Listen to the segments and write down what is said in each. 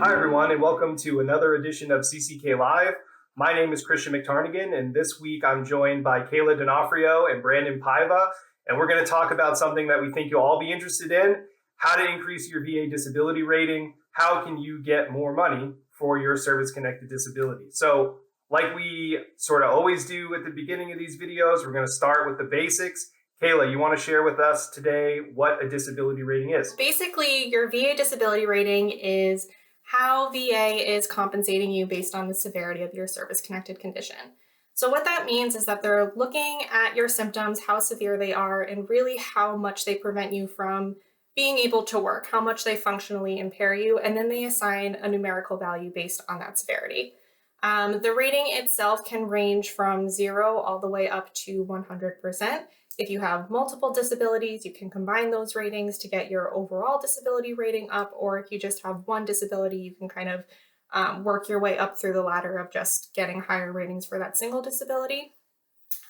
Hi, everyone, and welcome to another edition of CCK Live. My name is Christian McTarnigan, and this week I'm joined by Kayla D'Onofrio and Brandon Paiva, and we're going to talk about something that we think you'll all be interested in: how to increase your VA disability rating. How can you get more money for your service-connected disability? So, like we sort of always do at the beginning of these videos, we're going to start with the basics. Kayla, you want to share with us today what a disability rating is? Basically, your VA disability rating is how VA is compensating you based on the severity of your service-connected condition. So what that means is that they're looking at your symptoms, how severe they are, and really how much they prevent you from being able to work, how much they functionally impair you, and then they assign a numerical value based on that severity. The rating itself can range from 0 all the way up to 100%. If you have multiple disabilities, you can combine those ratings to get your overall disability rating up, or if you just have one disability, you can kind of work your way up through the ladder of just getting higher ratings for that single disability.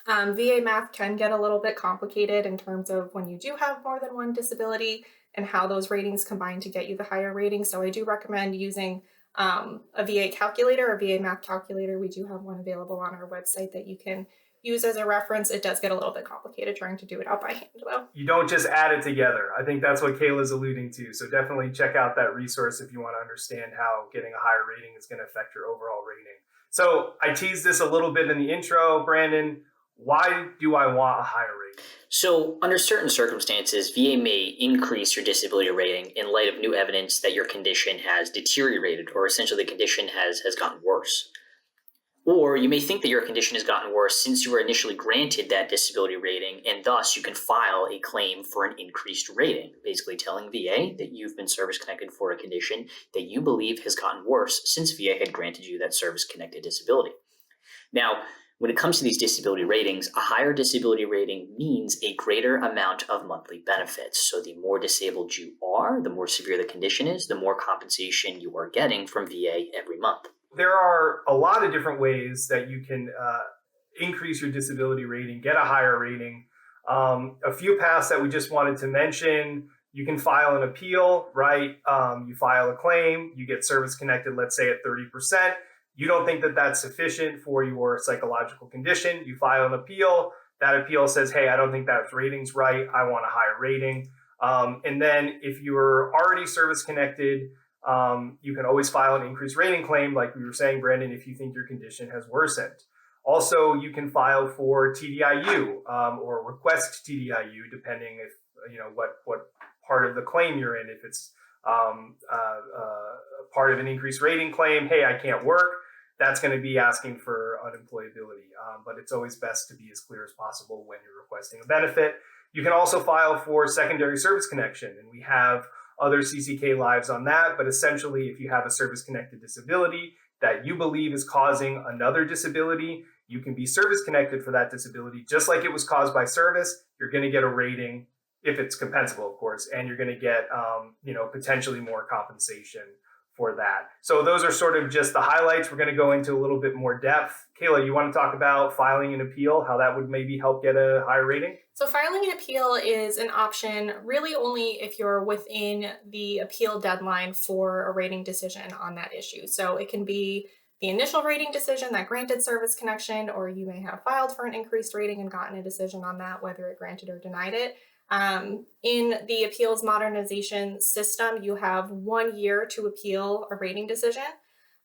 VA math can get a little bit complicated in terms of when you do have more than one disability and how those ratings combine to get you the higher rating. So I do recommend using a VA calculator, a VA math calculator. We do have one available on our website that you can use as a reference. It does get a little bit complicated trying to do it out by hand, though. You don't just add it together. I think that's what Kayla's alluding to. So definitely check out that resource if you want to understand how getting a higher rating is going to affect your overall rating. So I teased this a little bit in the intro. Brandon, why do I want a higher rating? So under certain circumstances, VA may increase your disability rating in light of new evidence that your condition has deteriorated, or essentially the condition has gotten worse. Or you may think that your condition has gotten worse since you were initially granted that disability rating, and thus you can file a claim for an increased rating, basically telling VA that you've been service-connected for a condition that you believe has gotten worse since VA had granted you that service-connected disability. Now, when it comes to these disability ratings, a higher disability rating means a greater amount of monthly benefits. So the more disabled you are, the more severe the condition is, the more compensation you are getting from VA every month. There are a lot of different ways that you can increase your disability rating, get a higher rating. A few paths that we just wanted to mention: you can file an appeal, right? You file a claim, you get service connected, let's say at 30%. You don't think that that's sufficient for your psychological condition. You file an appeal. That appeal says, hey, I don't think that rating's right. I want a higher rating. And then if you're already service connected, you can always file an increased rating claim, like we were saying, Brandon, if you think your condition has worsened. Also, you can file for TDIU or request TDIU, depending if what part of the claim you're in. If it's part of an increased rating claim, hey, I can't work, that's going to be asking for unemployability. But it's always best to be as clear as possible when you're requesting a benefit. You can also file for secondary service connection, and we have other CCK lives on that. But essentially, if you have a service-connected disability that you believe is causing another disability, you can be service-connected for that disability. Just like it was caused by service, you're going to get a rating, if it's compensable, of course, and you're going to get potentially more compensation for that. So those are sort of just the highlights. We're going to go into a little bit more depth. Kayla, you want to talk about filing an appeal, how that would maybe help get a higher rating? So filing an appeal is an option really only if you're within the appeal deadline for a rating decision on that issue. So it can be the initial rating decision that granted service connection, or you may have filed for an increased rating and gotten a decision on that, whether it granted or denied it. In the appeals modernization system, you have 1 year to appeal a rating decision.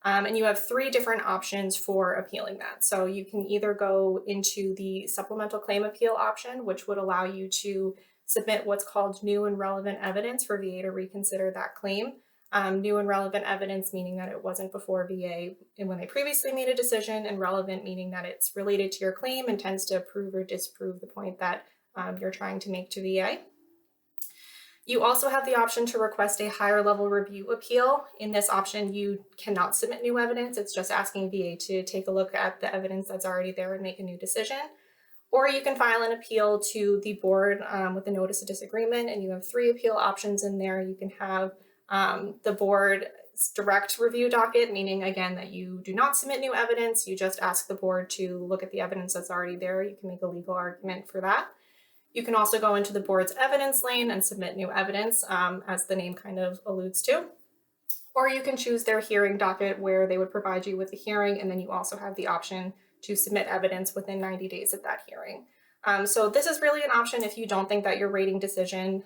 And you have 3 different options for appealing that. So you can either go into the supplemental claim appeal option, which would allow you to submit what's called new and relevant evidence for VA to reconsider that claim. New and relevant evidence meaning that it wasn't before VA and when they previously made a decision, and relevant meaning that it's related to your claim and tends to prove or disprove the point that you're trying to make to VA. You also have the option to request a higher level review appeal. In this option, you cannot submit new evidence. It's just asking VA to take a look at the evidence that's already there and make a new decision. Or you can file an appeal to the board with a notice of disagreement, and you have 3 appeal options in there. You can have the board's direct review docket, meaning again that you do not submit new evidence. You just ask the board to look at the evidence that's already there. You can make a legal argument for that. You can also go into the board's evidence lane and submit new evidence, as the name kind of alludes to. Or you can choose their hearing docket where they would provide you with the hearing, and then you also have the option to submit evidence within 90 days of that hearing. So this is really an option if you don't think that your rating decision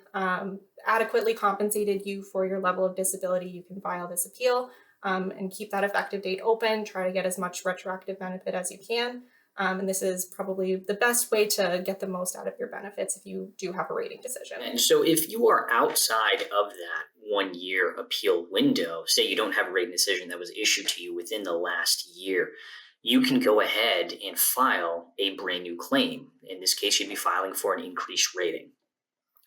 adequately compensated you for your level of disability. You can file this appeal and keep that effective date open, try to get as much retroactive benefit as you can. And this is probably the best way to get the most out of your benefits if you do have a rating decision. And so if you are outside of that 1 year appeal window, say you don't have a rating decision that was issued to you within the last year, you can go ahead and file a brand new claim. In this case, you'd be filing for an increased rating.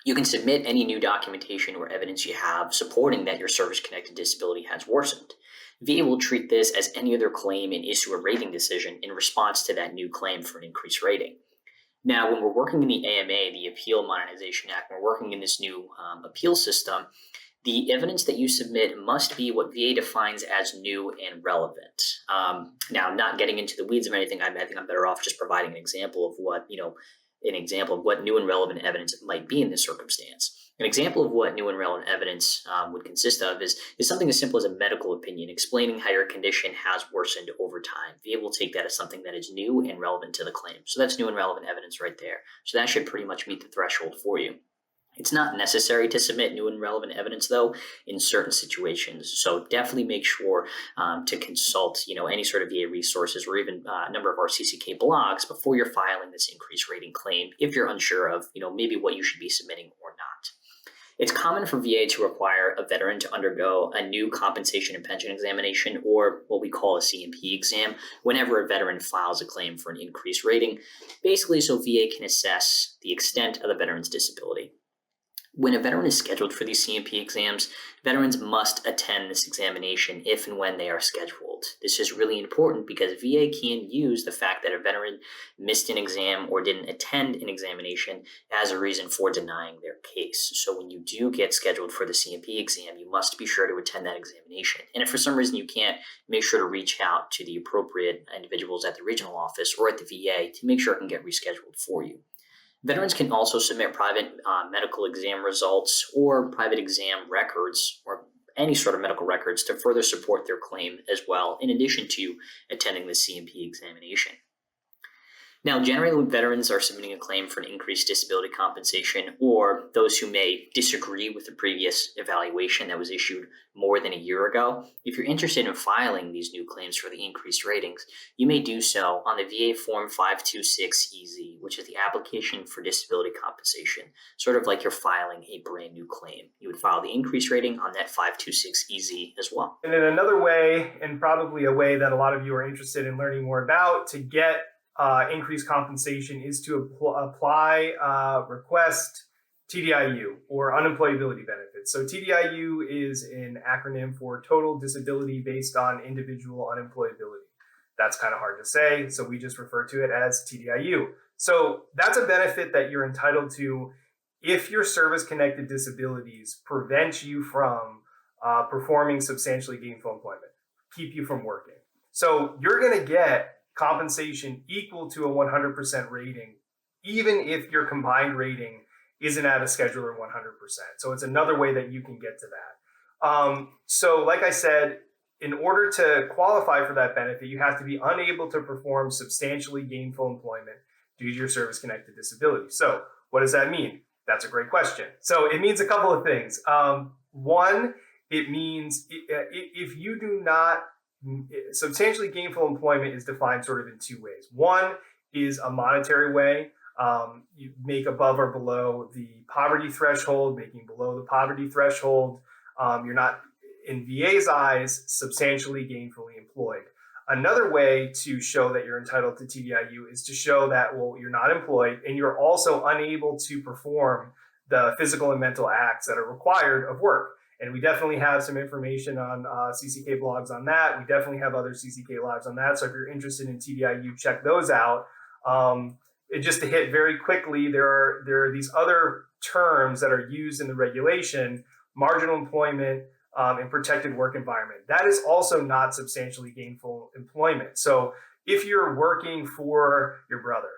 You can submit any new documentation or evidence you have supporting that your service-connected disability has worsened. VA will treat this as any other claim and issue a rating decision in response to that new claim for an increased rating. Now, when we're working in the AMA, the Appeal Modernization Act, we're working in this new appeal system, the evidence that you submit must be what VA defines as new and relevant. Now, not getting into the weeds of anything, I think I'm better off just providing an example of what, new and relevant evidence might be in this circumstance. An example of what new and relevant evidence would consist of is something as simple as a medical opinion explaining how your condition has worsened over time. VA will take that as something that is new and relevant to the claim. So that's new and relevant evidence right there. So that should pretty much meet the threshold for you. It's not necessary to submit new and relevant evidence, though, in certain situations. So definitely make sure to consult, any sort of VA resources or even a number of our CCK blogs before you're filing this increased rating claim if you're unsure of, maybe what you should be submitting or not. It's common for VA to require a veteran to undergo a new compensation and pension examination, or what we call a C&P exam, whenever a veteran files a claim for an increased rating, basically so VA can assess the extent of the veteran's disability. When a veteran is scheduled for these C&P exams, veterans must attend this examination if and when they are scheduled. This is really important because VA can use the fact that a veteran missed an exam or didn't attend an examination as a reason for denying their case. So when you do get scheduled for the C&P exam, you must be sure to attend that examination. And if for some reason you can't, make sure to reach out to the appropriate individuals at the regional office or at the VA to make sure it can get rescheduled for you. Veterans can also submit private medical exam results or private exam records or any sort of medical records to further support their claim as well, in addition to attending the C&P examination. Now, generally, when veterans are submitting a claim for an increased disability compensation, or those who may disagree with the previous evaluation that was issued more than a year ago, if you're interested in filing these new claims for the increased ratings, you may do so on the VA Form 526EZ, which is the application for disability compensation, sort of like you're filing a brand new claim. You would file the increased rating on that 526EZ as well. And in another way, and probably a way that a lot of you are interested in learning more about, to get increased compensation is to request TDIU or unemployability benefits. So TDIU is an acronym for Total Disability Based on Individual Unemployability. That's kind of hard to say, so we just refer to it as TDIU. So that's a benefit that you're entitled to if your service-connected disabilities prevent you from performing substantially gainful employment, keep you from working. So you're going to get compensation equal to a 100% rating, even if your combined rating isn't at a schedular 100%. So it's another way that you can get to that. So like I said, in order to qualify for that benefit, you have to be unable to perform substantially gainful employment due to your service-connected disability. So what does that mean? That's a great question. So it means a couple of things. One, it means if you do not substantially gainful employment is defined sort of in two ways. One is a monetary way. You make above or below the poverty threshold, making below the poverty threshold. You're not, in VA's eyes, substantially gainfully employed. Another way to show that you're entitled to TDIU is to show that, well, you're not employed and you're also unable to perform the physical and mental acts that are required of work. And we definitely have some information on CCK blogs on that. We definitely have other CCK lives on that. So if you're interested in TDIU, check those out. Just to hit very quickly, there are these other terms that are used in the regulation: marginal employment and protected work environment. That is also not substantially gainful employment. So if you're working for your brother,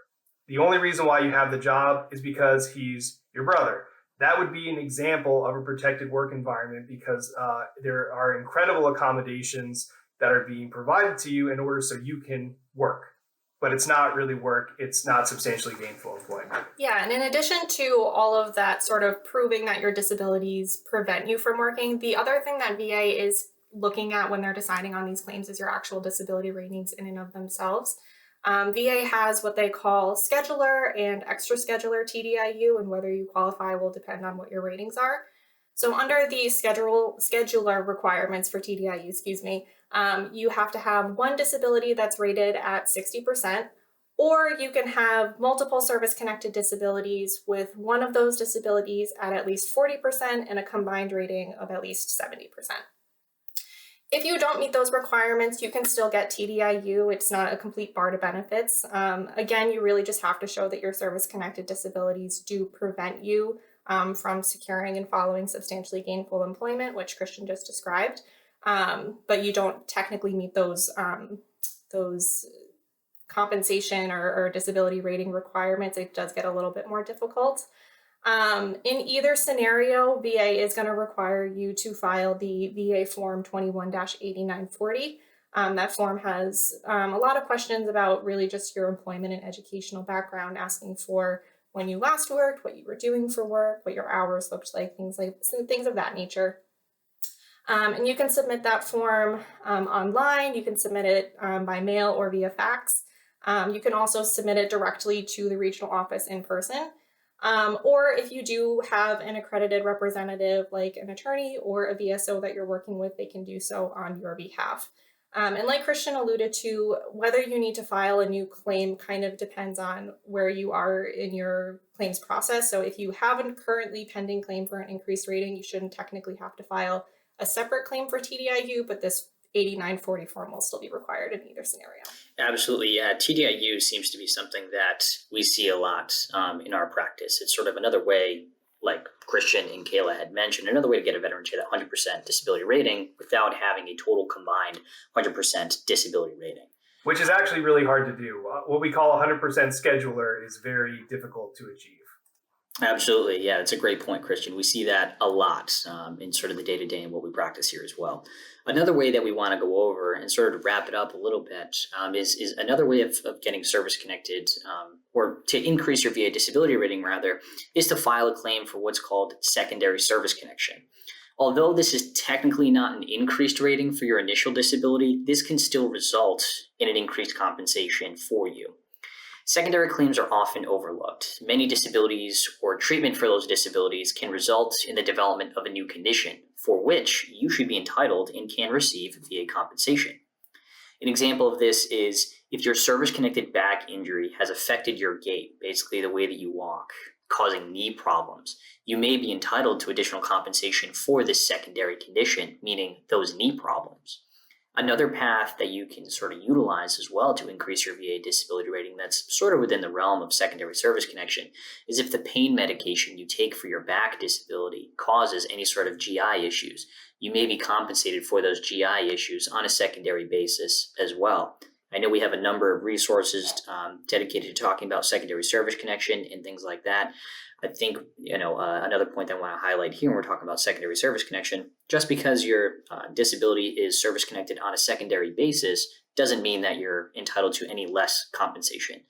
the only reason why you have the job is because he's your brother. that would be an example of a protected work environment because there are incredible accommodations that are being provided to you in order so you can work. But it's not really work. It's not substantially gainful employment. Yeah, and in addition to all of that sort of proving that your disabilities prevent you from working, the other thing that VA is looking at when they're deciding on these claims is your actual disability ratings in and of themselves. VA has what they call Schedular and Extraschedular TDIU, and whether you qualify will depend on what your ratings are. So under the schedular requirements for TDIU, you have to have one disability that's rated at 60%, or you can have multiple service-connected disabilities with one of those disabilities at least 40% and a combined rating of at least 70%. If you don't meet those requirements, you can still get TDIU. It's not a complete bar to benefits. Again, you really just have to show that your service-connected disabilities do prevent you from securing and following substantially gainful employment, which Christian just described. But you don't technically meet those compensation or disability rating requirements. It does get a little bit more difficult. In either scenario, VA is going to require you to file the VA Form 21-8940. That form has a lot of questions about really just your employment and educational background, asking for when you last worked, what you were doing for work, what your hours looked like, things of that nature. And you can submit that form online. You can submit it by mail or via fax. You can also submit it directly to the regional office in person. Or if you do have an accredited representative like an attorney or a VSO that you're working with, they can do so on your behalf. And like Christian alluded to, whether you need to file a new claim kind of depends on where you are in your claims process. So if you have a currently pending claim for an increased rating, you shouldn't technically have to file a separate claim for TDIU, but this 8940 form will still be required in either scenario. Absolutely, yeah. TDIU seems to be something that we see a lot in our practice. It's sort of another way, like Christian and Kayla had mentioned, another way to get a veteran to that 100% disability rating without having a total combined 100% disability rating. Which is actually really hard to do. What we call 100% schedular is very difficult to achieve. Absolutely, yeah, it's a great point, Christian. We see that a lot in sort of the day-to-day and what we practice here as well. Another way that we want to go over and sort of wrap it up a little bit is another way of getting service-connected or to increase your VA disability rating, rather, is to file a claim for what's called secondary service connection. Although this is technically not an increased rating for your initial disability, this can still result in an increased compensation for you. Secondary claims are often overlooked. Many disabilities or treatment for those disabilities can result in the development of a new condition for which you should be entitled and can receive VA compensation. An example of this is if your service-connected back injury has affected your gait, basically the way that you walk, causing knee problems, you may be entitled to additional compensation for this secondary condition, meaning those knee problems. Another path that you can sort of utilize as well to increase your VA disability rating that's sort of within the realm of secondary service connection is if the pain medication you take for your back disability causes any sort of GI issues, you may be compensated for those GI issues on a secondary basis as well. I know we have a number of resources dedicated to talking about secondary service connection and things like that. I think, another point that I want to highlight here when we're talking about secondary service connection, just because your disability is service connected on a secondary basis doesn't mean that you're entitled to any less compensation.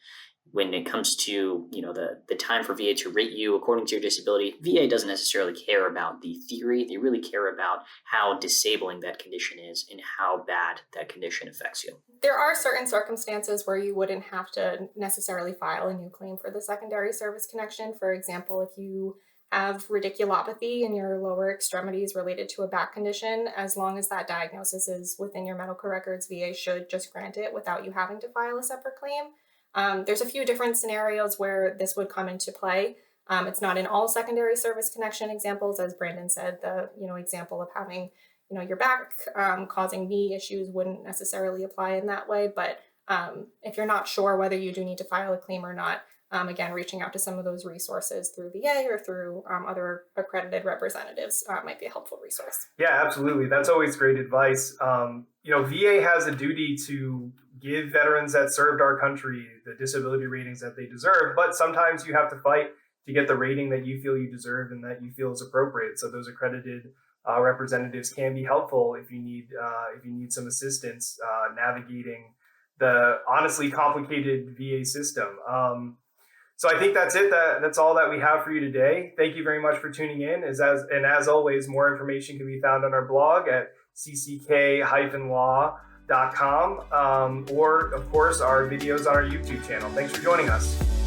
When it comes to, the time for VA to rate you according to your disability, VA doesn't necessarily care about the theory. They really care about how disabling that condition is and how bad that condition affects you. There are certain circumstances where you wouldn't have to necessarily file a new claim for the secondary service connection. For example, if you have radiculopathy in your lower extremities related to a back condition, as long as that diagnosis is within your medical records, VA should just grant it without you having to file a separate claim. There's a few different scenarios where this would come into play. It's not in all secondary service connection examples, as Brandon said. The example of having your back causing knee issues wouldn't necessarily apply in that way. But if you're not sure whether you do need to file a claim or not, again, reaching out to some of those resources through VA or through other accredited representatives might be a helpful resource. Yeah, absolutely. That's always great advice. VA has a duty to give veterans that served our country the disability ratings that they deserve, but sometimes you have to fight to get the rating that you feel you deserve and that you feel is appropriate. So those accredited representatives can be helpful if you need some assistance navigating the honestly complicated VA system. So I think that's it. That's all that we have for you today. Thank you very much for tuning in. And as always, more information can be found on our blog at cck-law.com, or of course our videos on our YouTube channel. Thanks for joining us.